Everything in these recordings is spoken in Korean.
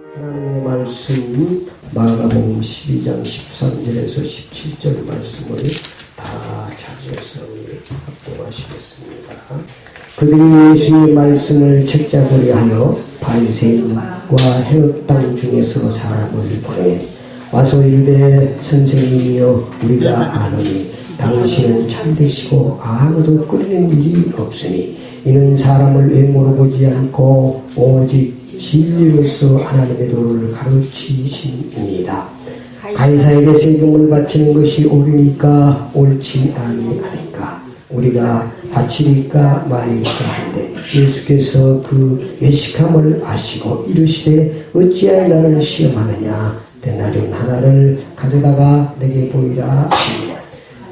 하나님의 말씀 마가복음 12장 13절에서 17절 말씀을 다 찾아서 합독하시겠습니다. 그들이 예수의 말씀을 책잡으려 하여 바리새인과 헤롯 땅 중에서 사람을 보내 와서 이르되 선생님이여 우리가 아노니 당신은 참되시고 아무도 끓이는 일이 없으니 이는 사람을 외모로 보지 않고 오직 진리로서 하나님의 도를 가르치심입니다. 가이사에게 세금을 바치는 것이 옳으니까 옳지 아니하니까 우리가 바치리까 말이까 한데 예수께서 그 외식함을 아시고 이르시되 어찌하여 나를 시험하느냐 데나리온 하나를 가져다가 내게 보이라 하시니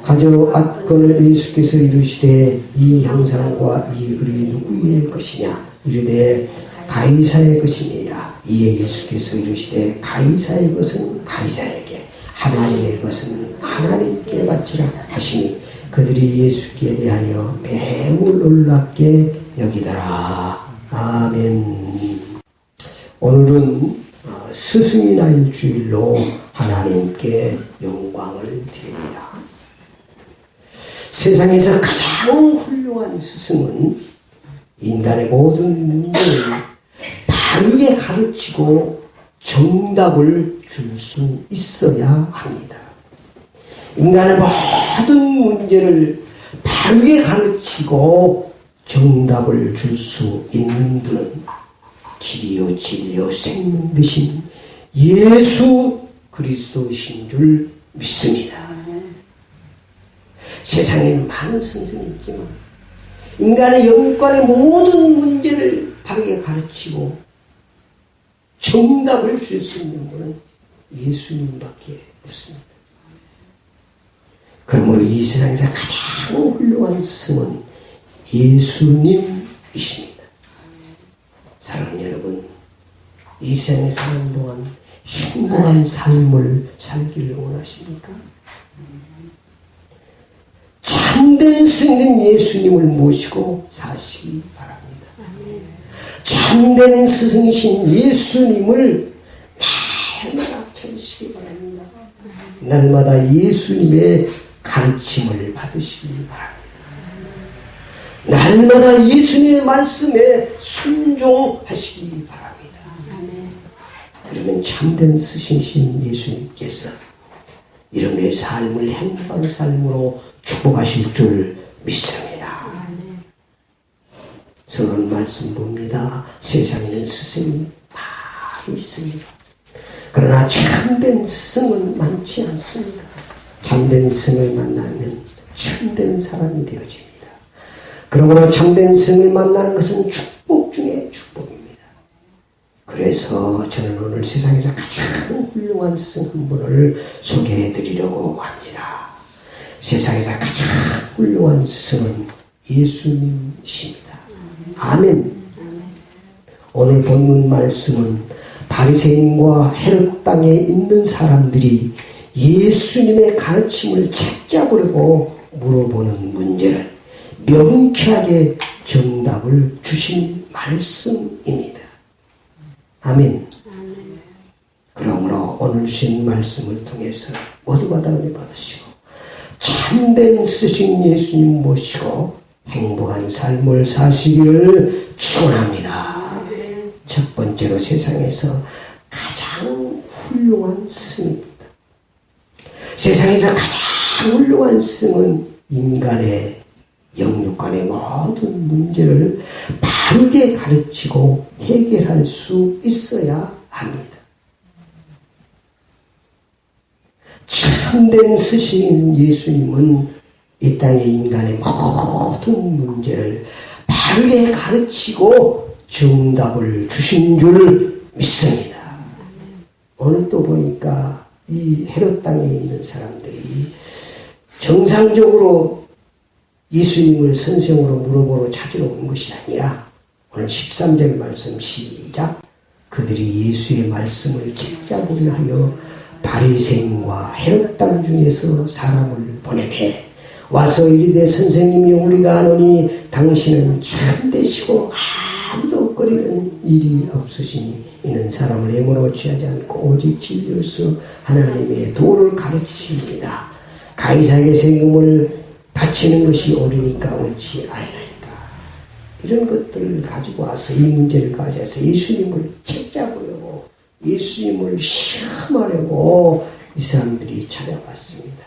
가져왔거늘 예수께서 이르시되 이 형상과 이 글이 누구의 것이냐 이르되 가이사의 것입니다. 이에 예수께서 이르시되 가이사의 것은 가이사에게 하나님의 것은 하나님께 바치라 하시니 그들이 예수께 대하여 매우 놀랍게 여기더라. 아멘. 오늘은 스승의 날 주일로 하나님께 영광을 드립니다. 세상에서 가장 훌륭한 스승은 인간의 모든 문제를 바르게 가르치고 정답을 줄 수 있어야 합니다. 인간의 모든 문제를 바르게 가르치고 정답을 줄 수 있는 분은 길이요 진리요 생명 되신 예수 그리스도이신 줄 믿습니다. 세상에는 많은 선생이 있지만 인간의 영육간의 모든 문제를 바르게 가르치고 정답을 줄 수 있는 분은 예수님밖에 없습니다. 그러므로 이 세상에서 가장 훌륭한 스승은 예수님이십니다. 사랑하는 여러분, 이 세상에 사는 동안 행복한 삶을 살기를 원하십니까? 참된 스승인 예수님을 모시고 사시기 바랍니다. 참된 스승이신 예수님을 날마다 찾으시기 바랍니다. 날마다 예수님의 가르침을 받으시기 바랍니다. 날마다 예수님의 말씀에 순종하시기 바랍니다. 그러면 참된 스승이신 예수님께서 이름의 삶을 행복한 삶으로 축복하실 줄 믿습니다. 서론 말씀 봅니다. 세상에는 스승이 많이 있습니다. 그러나 참된 스승은 많지 않습니다. 참된 스승을 만나면 참된 사람이 되어집니다. 그러므로 참된 스승을 만나는 것은 축복 중에 축복입니다. 그래서 저는 오늘 세상에서 가장 훌륭한 스승 한 분을 소개해 드리려고 합니다. 세상에서 가장 훌륭한 스승은 예수님이십니다. 아멘. 오늘 본문 말씀은 바리새인과 헤롯 땅에 있는 사람들이 예수님의 가르침을 책잡으려고 물어보는 문제를 명쾌하게 정답을 주신 말씀입니다. 아멘. 그러므로 오늘 주신 말씀을 통해서 모두가 다 은혜 받으시고 참된 스승 예수님 모시고 행복한 삶을 사시기를 축원합니다. 첫 번째로 세상에서 가장 훌륭한 스승입니다. 세상에서 가장 훌륭한 스승은 인간의 영육간의 모든 문제를 바르게 가르치고 해결할 수 있어야 합니다. 참된 스승인 예수님은 이 땅의 인간의 모든 문제를 바르게 가르치고 정답을 주신 줄 믿습니다. 오늘 또 보니까 이 헤롯 땅에 있는 사람들이 정상적으로 예수님을 선생으로 물어보러 찾으러 온 것이 아니라 오늘 13절 말씀 시작. 그들이 예수의 말씀을 책잡으려 하여 바리새인과 헤롯 땅 중에서 사람을 보내매 와서 이르되 선생님이 우리가 아노니 당신은 참되시고 아무도 꺼리는 일이 없으시니 이는 사람을 애물어 취하지 않고 오직 진리로서 하나님의 도를 가르치십니다. 가이사에게 세금을 바치는 것이 옳으니까 옳지 아니하니까. 이런 것들을 가지고 와서 이 문제를 가져서 예수님을 책잡으려고 예수님을 시험하려고 이 사람들이 찾아왔습니다.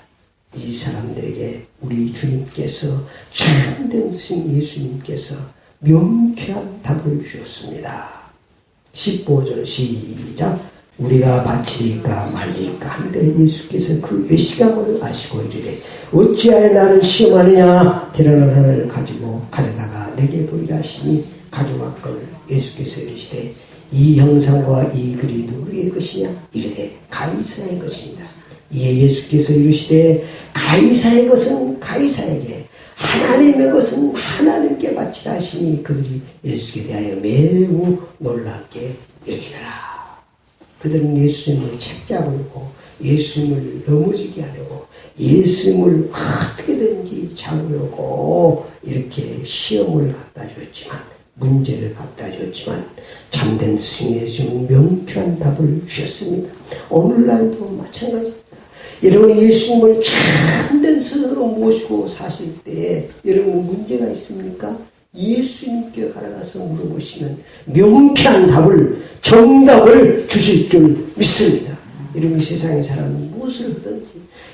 이 사람들에게 우리 주님께서 참된 스님 예수님께서 명쾌한 답을 주셨습니다. 15절 시작. 우리가 바치리까 말리까 한데 예수께서 그 외식함을 아시고 이르되 어찌하여 나를 시험하느냐. 대라를 하나를 가지고 가져다가 내게 보이라 하시니 가져왔거늘 예수께서 이르시되 이 형상과 이 글이 누구의 것이냐. 이르되 가이사의 것입니다. 이에 예수께서 이르시되 가이사의 것은 가이사에게 하나님의 것은 하나님께 바치라 하시니 그들이 예수께 대하여 매우 놀랍게 여기더라. 그들은 예수님을 책잡으려고 예수님을 넘어지게 하려고 예수님을 어떻게든지 잡으려고 이렇게 시험을 갖다 줬지만 문제를 갖다 줬지만 참된 스승 예수님은 명쾌한 답을 주셨습니다. 오늘날도 마찬가지입니다. 여러분 예수님을 참된 스승으로 모시고 사실 때 여러분 문제가 있습니까? 예수님께 가라가서 물어보시면 명쾌한 답을 정답을 주실 줄 믿습니다. 여러분 세상의 사람은 무엇을 하든지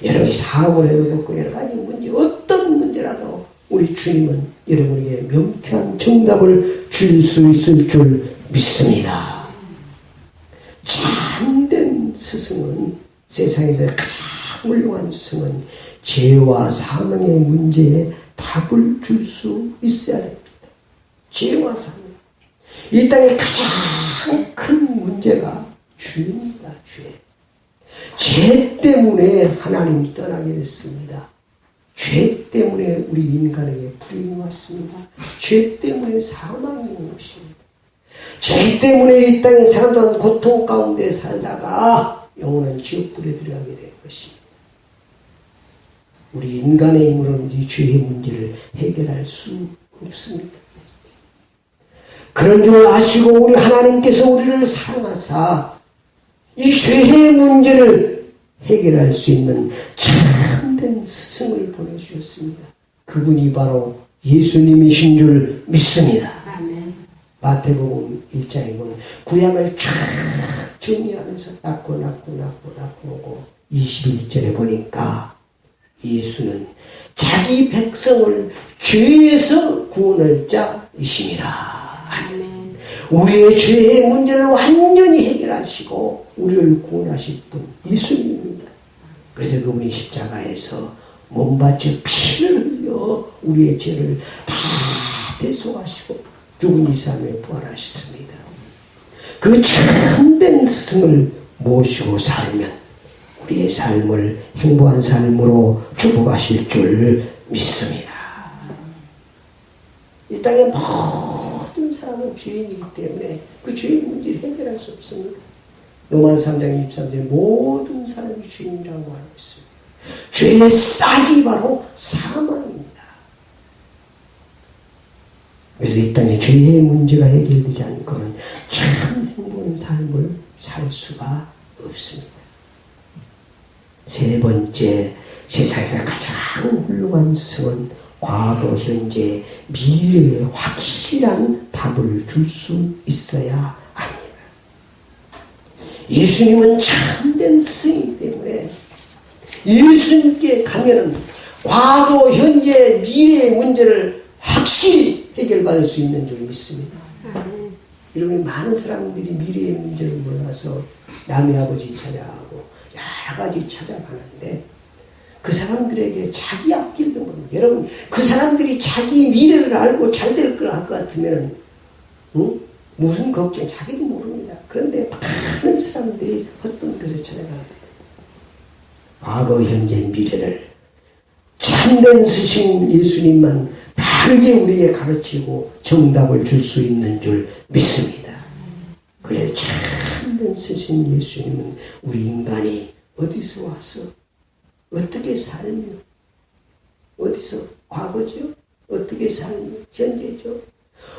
여러분이 사업을 해도 그렇고 여러 가지 문제 어떤 문제라도 우리 주님은 여러분에게 명쾌한 정답을 줄 수 있을 줄 믿습니다. 참된 스승은 세상에서 가장 훌륭한 스승은 죄와 사망의 문제에 답을 줄 수 있어야 됩니다. 죄와 사망. 이 땅의 가장 큰 문제가 죄입니다. 죄. 죄 때문에 하나님이 떠나게 됐습니다. 죄 때문에 우리 인간에게 불행이 왔습니다. 죄 때문에 사망이 온 것입니다. 죄 때문에 이 땅의 사람들은 고통 가운데 살다가 영원한 지옥불에 들어가게 된 것입니다. 우리 인간의 힘으로는 이 죄의 문제를 해결할 수 없습니다. 그런 줄 아시고 우리 하나님께서 우리를 사랑하사 이 죄의 문제를 해결할 수 있는 참된 스승을 보내주셨습니다. 그분이 바로 예수님이신 줄 믿습니다. 아멘. 마태복음 1장에 보면 구약을 쫙 정리하면서 닦고 오고 21절에 보니까 예수는 자기 백성을 죄에서 구원할 자이심이라. 아멘. 우리의 죄의 문제를 완전히 해결하시고 우리를 구원하실 분 예수님입니다. 그래서 그분이 십자가에서 몸 바쳐 피를 흘려 우리의 죄를 다 대속하시고 죽은 이삼에 부활하셨습니다. 그 참된 스승을 모시고 살면 우리의 삶을 행복한 삶으로 축복하실 줄 믿습니다. 이 땅의 모든 사람은 죄인이기 때문에 그 죄의 문제를 해결할 수 없습니다. 로마서 3장 23절에 모든 사람이 죄인이라고 말하고 있습니다. 죄의 싹이 바로 사망입니다. 그래서 이 땅에 죄의 문제가 해결되지 않고는 참 행복한 삶을 살 수가 없습니다. 세 번째, 세상에서 가장 훌륭한 스승은 과거, 현재, 미래에 확실한 답을 줄 수 있어야 합니다. 예수님은 참된 스승이기 때문에 예수님께 가면은 과거, 현재, 미래의 문제를 확실히 해결받을 수 있는 줄 믿습니다. 여러분 많은 사람들이 미래의 문제를 몰라서 남의 아버지 찾아가고 여러 가지 찾아가는데 그 사람들에게 자기 앞길도 모릅니다. 여러분 그 사람들이 자기 미래를 알고 잘 될 걸 알 것 같으면 무슨 걱정 자기도 모릅니다. 그런데 많은 사람들이 헛된 것을 찾아갑니다. 과거, 현재, 미래를 참된 스승 예수님만 바르게 우리에게 가르치고 정답을 줄 수 있는 줄 믿습니다. 그래 참된 스승 예수님은 우리 인간이 어디서 와서 어떻게 살며 어디서 과거죠? 어떻게 살며 현재죠?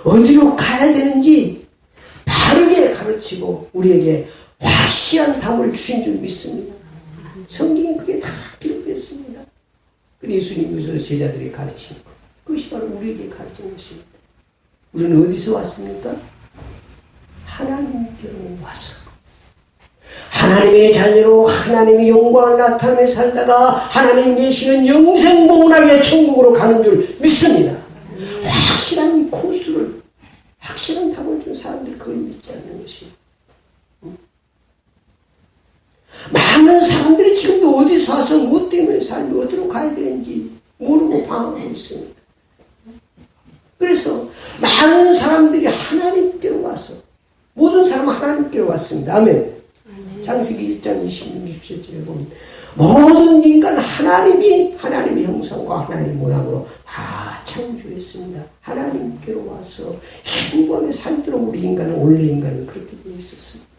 어디로 가야 되는지 바르게 가르치고 우리에게 확실한 답을 주신 줄 믿습니다. 성경에 그게 다 기록됐습니다. 예수님께서 제자들이 가르친 것, 그것이 바로 우리에게 가르친 것입니다. 우리는 어디서 왔습니까? 하나님께로 와서 하나님의 자녀로 하나님의 영광을 나타내며 살다가 하나님 계시는 영생복락의 천국으로 가는 줄 믿습니다. 확실한 코스를, 확실한 답을 준 사람들이 그걸 믿지 않는 것입니다. 많은 사람들이 지금도 어디서 와서 무엇 때문에 살고 어디로 가야 되는지 모르고 방황하고 있습니다. 그래서 많은 사람들이 하나님께로 와서, 모든 사람은 하나님께로 왔습니다. 아멘. 창세기 1장 26, 27절에 보면 모든 인간 하나님이 하나님의 형상과 하나님의 모양으로 다 창조했습니다. 하나님께로 와서 행복하게 살도록 우리 인간은, 원래 인간은 그렇게 되어 있었습니다.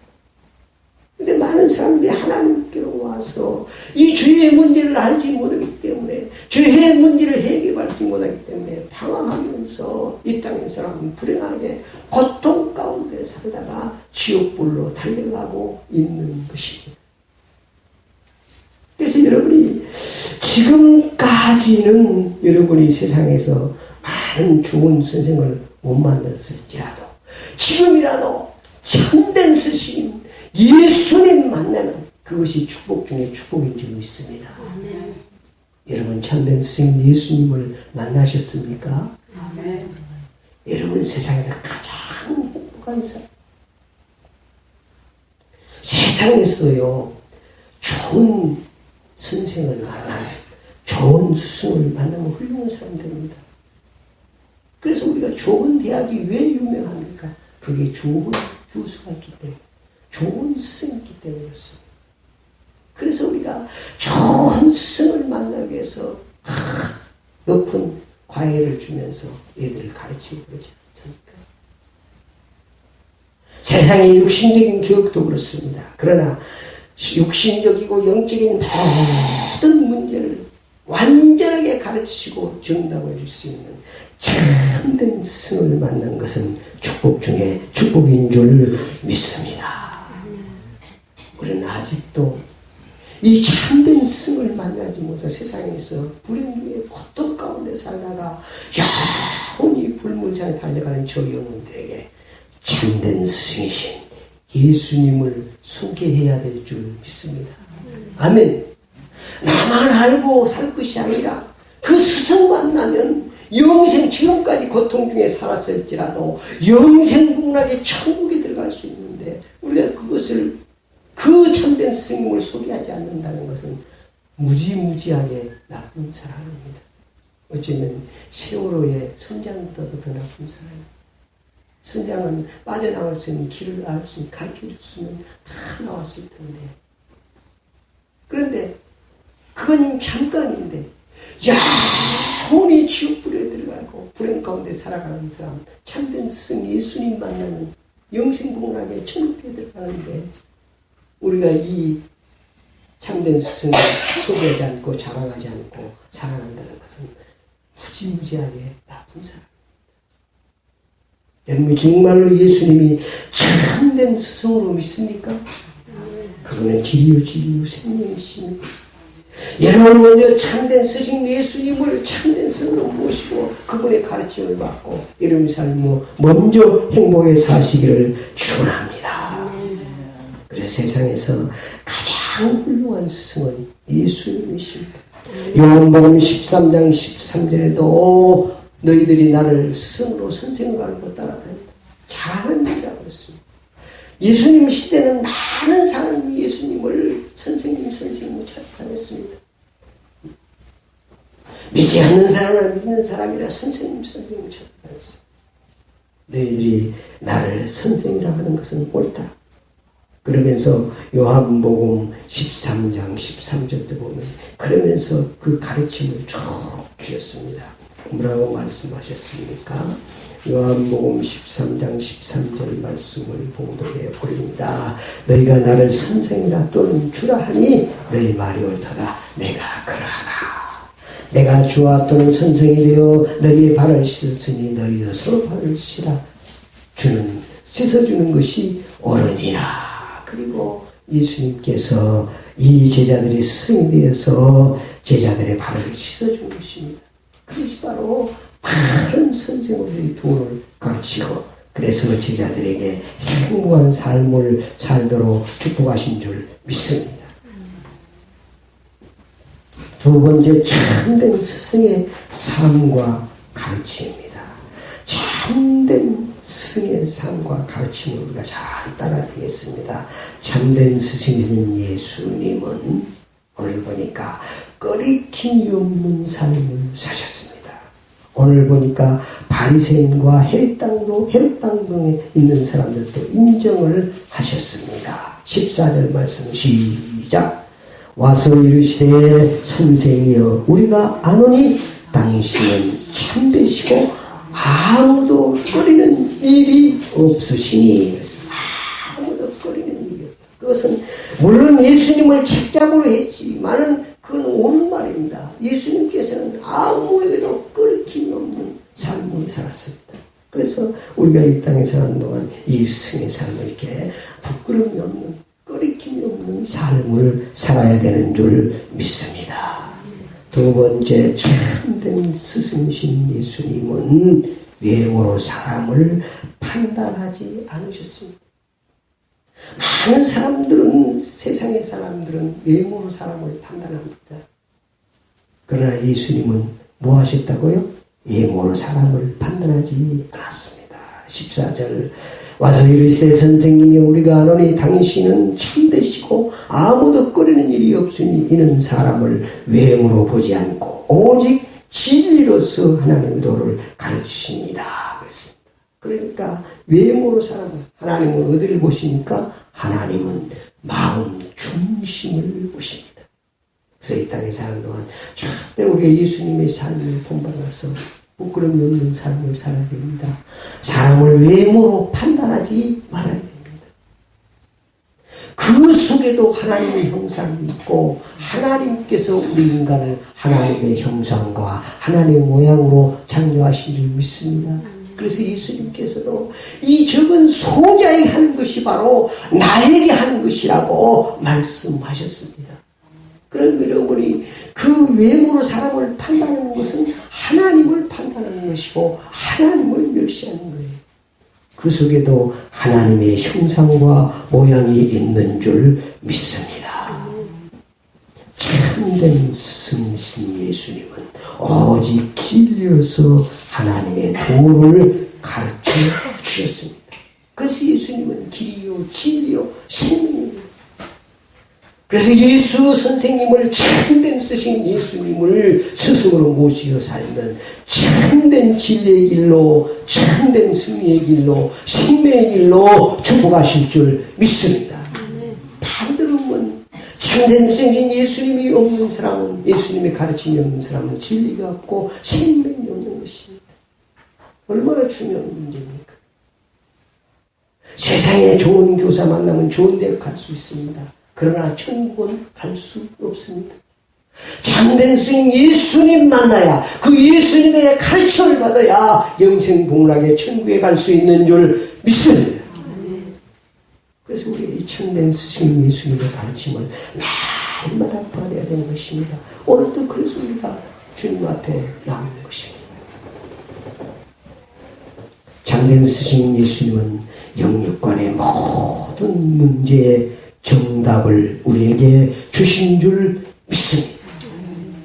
근데 많은 사람들이 하나님께로 와서 이 죄의 문제를 알지 못하기 때문에, 죄의 문제를 해결하지 못하기 때문에 방황하면서 이 땅에서는 불행하게 고통 가운데 살다가 지옥불로 달려가고 있는 것입니다. 그래서 여러분이 지금까지는 여러분이 세상에서 많은 좋은 선생을 못 만났을지라도 지금이라도 참된 스님 예수님 만나면 그것이 축복 중에 축복인 줄 믿습니다. 아멘. 여러분 참된 스님 예수님을 만나셨습니까? 아멘. 여러분은 세상에서 가장 행복한 사람, 세상에서요 좋은 선생을 만나면, 좋은 스승을 만나면 훌륭한 사람 됩니다. 그래서 우리가 좋은 대학이 왜 유명합니까? 그게 좋은 교수가 있기 때문에, 좋은 스승이 있기 때문에 그렇습니다. 그래서 우리가 좋은 스승을 만나기 위해서 높은 과외를 주면서 애들을 가르치고 그러지 않습니까? 세상의 육신적인 교육도 그렇습니다. 그러나 육신적이고 영적인 모든 문제를 완전하게 가르치고 정답을 줄 수 있는 참된 스승을 만난 것은 축복 중에 축복인 줄 믿습니다. 우리는 아직도 이 참된 스승을 만나지 못해 세상에서 불행 중에 고통 가운데 살다가 영원히 불문장에 달려가는 저 영혼들에게 참된 스승이신 예수님을 소개해야 될 줄 믿습니다. 아멘. 나만 알고 살 것이 아니라 그 스승 만나면 영생, 지금까지 고통 중에 살았을지라도 영생복락의 천국에 들어갈 수 있는데, 우리가 그것을, 그 참된 스승님을 소개하지 않는다는 것은 무지무지하게 나쁜 사람입니다. 어쩌면 세월호의 선장보다도 더 나쁜 사람입니다. 선장은 빠져나올 수 있는 길을 알 수 있는, 가르쳐 줬으면 다 나왔을 텐데. 그런데 그건 잠깐인데 영원히 지옥불에 들어가고 불행 가운데 살아가는 사람, 참된 스승 예수님 만나는 영생복락의 천국에 들어가는데, 우리가 이 참된 스승을 소개하지 않고 자랑하지 않고 살아간다는 것은 무지무지하게 나쁜 사람. 여러분 정말로 예수님이 참된 스승으로 믿습니까? 그분은 길이요 진리요 생명이십니다. 여러분 먼저 참된 스승 예수님을 참된 스승으로 모시고 그분의 가르침을 받고 여러분 삶을 먼저 행복하게 사시기를 축원합니다. 그래서 세상에서 가장 훌륭한 스승은 예수님이십니다. 요한복음 13장 13절에도 너희들이 나를 스승으로 선생으로 알고 따라다닌다. 잘하는 일이라고 그랬습니다. 예수님 시대는 많은 사람이 예수님을 선생님으로 찾아다녔습니다. 믿지 않는 사람은 믿는 사람이라 선생님으로 찾아다녔습니다. 너희들이 나를 선생이라 하는 것은 옳다. 그러면서 요한복음 13장 13절도 보면 그러면서 그 가르침을 쭉 주셨습니다. 뭐라고 말씀하셨습니까? 요한복음 13장 13절 말씀을 봉독해 보립니다. 너희가 나를 선생이라 또는 주라 하니 너희 말이 옳도다. 내가 그러하다. 내가 주와 또는 선생이 되어 너희의 발을 씻었으니 너희도 서로 발을 씻으라. 주는 씻어주는 것이 옳으니라. 그리고 예수님께서 이 제자들이 스승이 되어서 제자들의 발을 씻어주는 것입니다. 그것이 바로 바른 선생으로의 도를 가르치고, 그래서 제자들에게 행복한 삶을 살도록 축복하신 줄 믿습니다. 두 번째, 참된 스승의 삶과 가르침입니다. 참된 스승의 삶과 가르침을 우리가 잘 따라야 되겠습니다. 참된 스승이신 예수님은 오늘 보니까 꺼리낌이 없는 삶을 사셨습니다. 오늘 보니까 바리새인과 헤롯당에 있는 사람들도 인정을 하셨습니다. 14절 말씀 시작. 와서 이르시되 선생이여 우리가 아노니 당신은 참되시고 아무도 꺼리는 일이 없으시니. 아무도 꺼리는 일이 없다. 그것은 물론 예수님을 책잡으로 했지만은 그건 옳은 말입니다. 예수님께서는 아무에게도 꺼리낌이 없는 삶을 살았습니다. 그래서 우리가 이 땅에 사는 동안 이 스승의 삶을 이렇게 부끄러움이 없는, 꺼리낌이 없는 삶을 살아야 되는 줄 믿습니다. 두 번째, 참된 스승이신 예수님은 외모로 사람을 판단하지 않으셨습니다. 많은 사람들은, 세상의 사람들은 외모로 사람을 판단합니다. 그러나 예수님은 뭐 하셨다고요? 외모로 사람을 판단하지 않았습니다. 14절 와서 이르시되 선생님이 우리가 아노니 당신은 참되시고 아무도 꺼리는 일이 없으니 이는 사람을 외모로 보지 않고 오직 진리로서 하나님의 도를 가르치십니다. 그랬습니다. 그러니까 외모로 사람을, 하나님은 어디를 보십니까? 하나님은 마음 중심을 보십니다. 그래서 이 땅에 사는 동안 절대 우리가 예수님의 삶을 본받아서 부끄러움이 없는 삶을 살아야 됩니다. 사람을 외모로 판단하지 말아야 됩니다. 그 속에도 하나님의 형상이 있고 하나님께서 우리 인간을 하나님의 형상과 하나님의 모양으로 창조하신 줄 믿습니다. 그래서 예수님께서도 이 적은 소자에게 하는 것이 바로 나에게 하는 것이라고 말씀하셨습니다. 그럼 여러분이 그 외모로 사람을 판단하는 것은 하나님을 판단하는 것이고 하나님을 멸시하는 거예요. 그 속에도 하나님의 형상과 모양이 있는 줄 믿습니다. 참된 스승이신 예수님은 오직 진리로서 하나님의 도를 가르쳐 주셨습니다. 그래서 예수님은 길이요 진리요 생명입니다. 그래서 예수 선생님을, 참된 스승 예수님을 스승으로 모시고 살면 참된 진리의 길로, 참된 승리의 길로, 생명의 길로 축복하실 줄 믿습니다. 반대로 보면 참된 스승인 예수님이 없는 사람은, 예수님의 가르침이 없는 사람은 진리가 없고 생명이 없는 것입니다. 얼마나 중요한 문제입니까? 세상에 좋은 교사 만나면 좋은 대학 갈 수 있습니다. 그러나 천국은 갈 수 없습니다. 참된 스승 예수님 만나야, 그 예수님의 가르침을 받아야 영생복락의 천국에 갈 수 있는 줄 믿습니다. 그래서 우리 이 참된 스승 예수님의 가르침을 날마다 받아야 되는 것입니다. 오늘도 그래서 우리가 주님 앞에 나오는 것입니다. 참된 스승 예수님은 영육간의 모든 문제에 정답을 우리에게 주신 줄 믿습니다.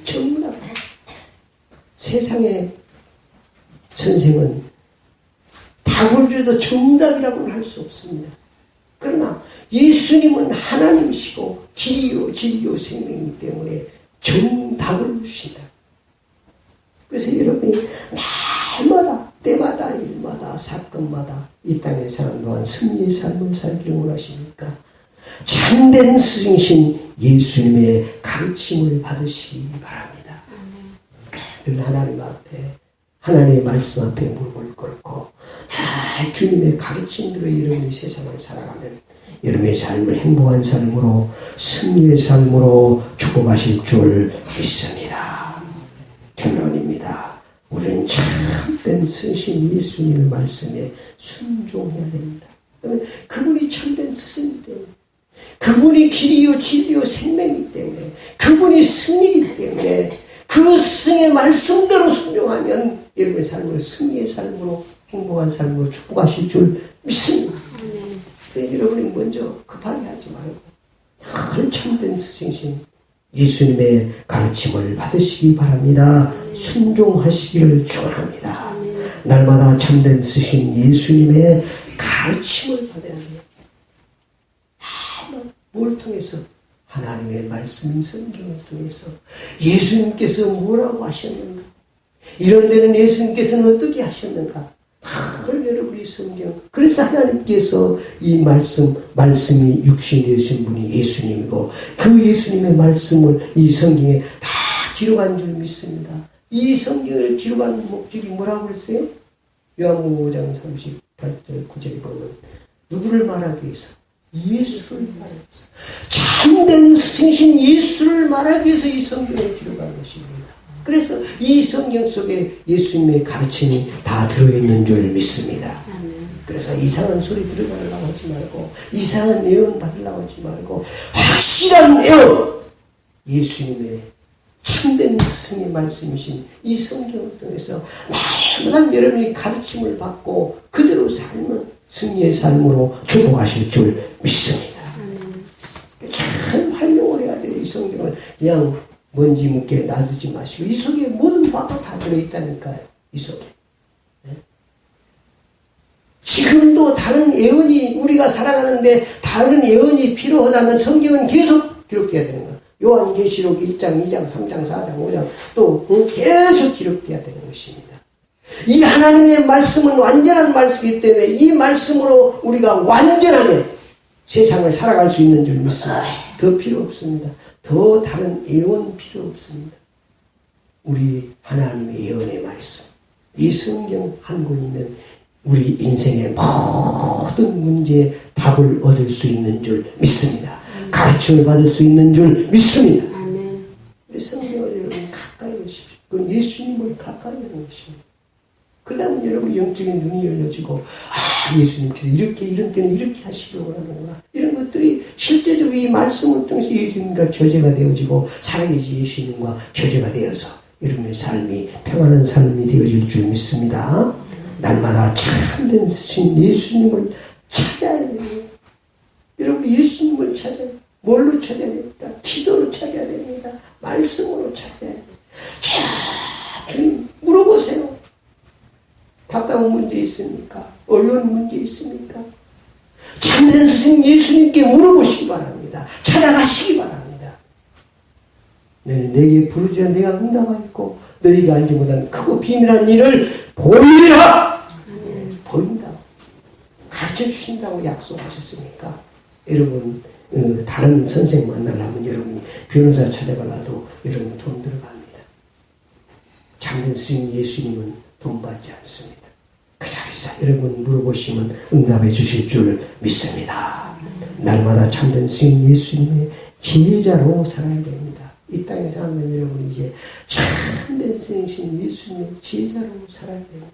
정답. 세상의 선생은 답을 줘도 정답이라고는 할 수 없습니다. 그러나 예수님은 하나님이시고 길이요 진리요 생명이기 때문에 정답을 주신다. 그래서 여러분이 날마다, 때마다, 일마다, 사건마다 이 땅에 사는 동안 승리의 삶을 살기를 원하십니까? 참된 스승이신 예수님의 가르침을 받으시기 바랍니다. 늘 하나님 앞에, 하나님의 말씀 앞에 무릎을 꿇고 늘 주님의 가르침대로 여러분이 세상을 살아가면 여러분의 삶을 행복한 삶으로, 승리의 삶으로 축복하실 줄 믿습니다. 결론입니다. 우리는 참된 스승 예수님의 말씀에 순종해야 됩니다. 그분이 참된 스승이기 때문에, 그분이 길이요 진리요 생명이기 때문에, 그분이 승리이기 때문에 그 스승의 말씀대로 순종하면 여러분의 삶을 승리의 삶으로, 행복한 삶으로 축복하실 줄 믿습니다. 여러분이 먼저 급하게 하지 말고 늘 참된 스승이신 예수님의 가르침을 받으시기 바랍니다. 순종하시기를 축원합니다. 날마다 참된 스승 예수님의 가르침을 받아야 돼요. 뭘 통해서? 하나님의 말씀 성경을 통해서 예수님께서 뭐라고 하셨는가? 이런 데는 예수님께서는 어떻게 하셨는가? 늘 여러분이 성경. 그래서 하나님께서 이 말씀이 육신이 되신 분이 예수님이고, 그 예수님의 말씀을 이 성경에 다 기록한 줄 믿습니다. 이 성경을 기록한 목적이 뭐라고 했어요? 요한복음 5장 38절 9절에 보면 누구를 말하기 위해서? 예수를 말하기 위해서. 참된 스승이신 예수를 말하기 위해서 이 성경을 기록한 것입니다. 그래서 이 성경 속에 예수님의 가르침이 다 들어있는 줄 믿습니다. 그래서 이상한 소리 들어가려고 하지 말고, 이상한 예언 받으려고 하지 말고, 확실한 예언! 예수님의 참된 스승의 말씀이신 이 성경을 통해서 날마다 여러분이 가르침을 받고 그대로 살면 승리의 삶으로 축복하실 줄 믿습니다. 잘 활용을 해야 돼요. 이 성경을 그냥 먼지 묻게 놔두지 마시고, 이 속에 모든 바가 다 들어있다니까요. 이 속에. 네? 지금도 다른 예언이, 우리가 살아가는데 다른 예언이 필요하다면 성경은 계속 기록돼야 되는 거예요. 요한계시록 1장, 2장, 3장, 4장, 5장 또 계속 기록돼야 되는 것입니다. 이 하나님의 말씀은 완전한 말씀이기 때문에 이 말씀으로 우리가 완전하게 세상을 살아갈 수 있는 줄 믿습니다. 더 필요 없습니다. 더 다른 예언 필요 없습니다. 우리 하나님의 예언의 말씀, 이 성경 한 권이면 우리 인생의 모든 문제에 답을 얻을 수 있는 줄 믿습니다. 가르침을 받을 수 있는 줄 믿습니다. 성경을 여러분 가까이 오십시오. 그건 예수님을 가까이 하는 것입니다. 그 다음에 여러분 영적인 눈이 열려지고, 예수님께서 이렇게, 이런 때는 이렇게 하시려고 하는구나. 이런 것들이 실제적으로 이 말씀을 통해서 예수님과 교제가 되어지고, 살아계신 예수님과 교제가 되어서 여러분의 삶이 평안한 삶이 되어질 줄 믿습니다. 날마다 참된 스승 예수님을 찾아야 됩니다. 여러분 예수님을 찾아야 됩니다. 뭘로 찾아야 됩니까? 기도로 찾아야 됩니다. 말씀으로 찾아야 됩니다. 주님 물어보세요. 답답한 문제 있습니까? 어려운 문제 있습니까? 참된 스승 예수님께 물어보시기 바랍니다. 찾아가시기 바랍니다. 너는 내게 부르짖어 내가 응답하겠고 너희가 알지 못한 크고 비밀한 일을 보이리라. 보인다고 가르쳐주신다고 약속하셨으니까 여러분 다른 선생 만나려면 여러분 변호사 찾아가려도 여러분 돈 들어갑니다. 참된 스승 예수님은 돈 받지 않습니다. 그 자리에서 여러분 물어보시면 응답해 주실 줄 믿습니다. 날마다 참된 스승 예수님의 제자로 살아야 됩니다. 이 땅에 사는 여러분 이제 참된 스승이신 예수님의 제자로 살아야 됩니다.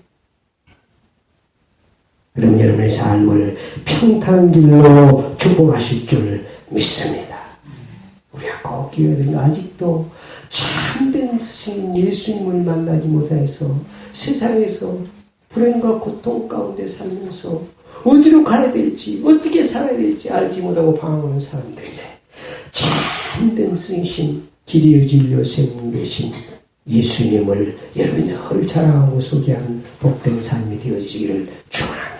그럼 여러분의 삶을 평탄한 길로 축복하실 줄 믿습니다. 우리가 꼭 기회가 되는 아직도 참된 스승인 예수님을 만나지 못해서 세상에서 불행과 고통 가운데 살면서 어디로 가야 될지 어떻게 살아야 될지 알지 못하고 방황하는 사람들에게 참된 스승이신 길이요 진리요 생명 되신 예수님을 여러분이 늘 자랑하고 소개하는 복된 삶이 되어지기를 축원합니다.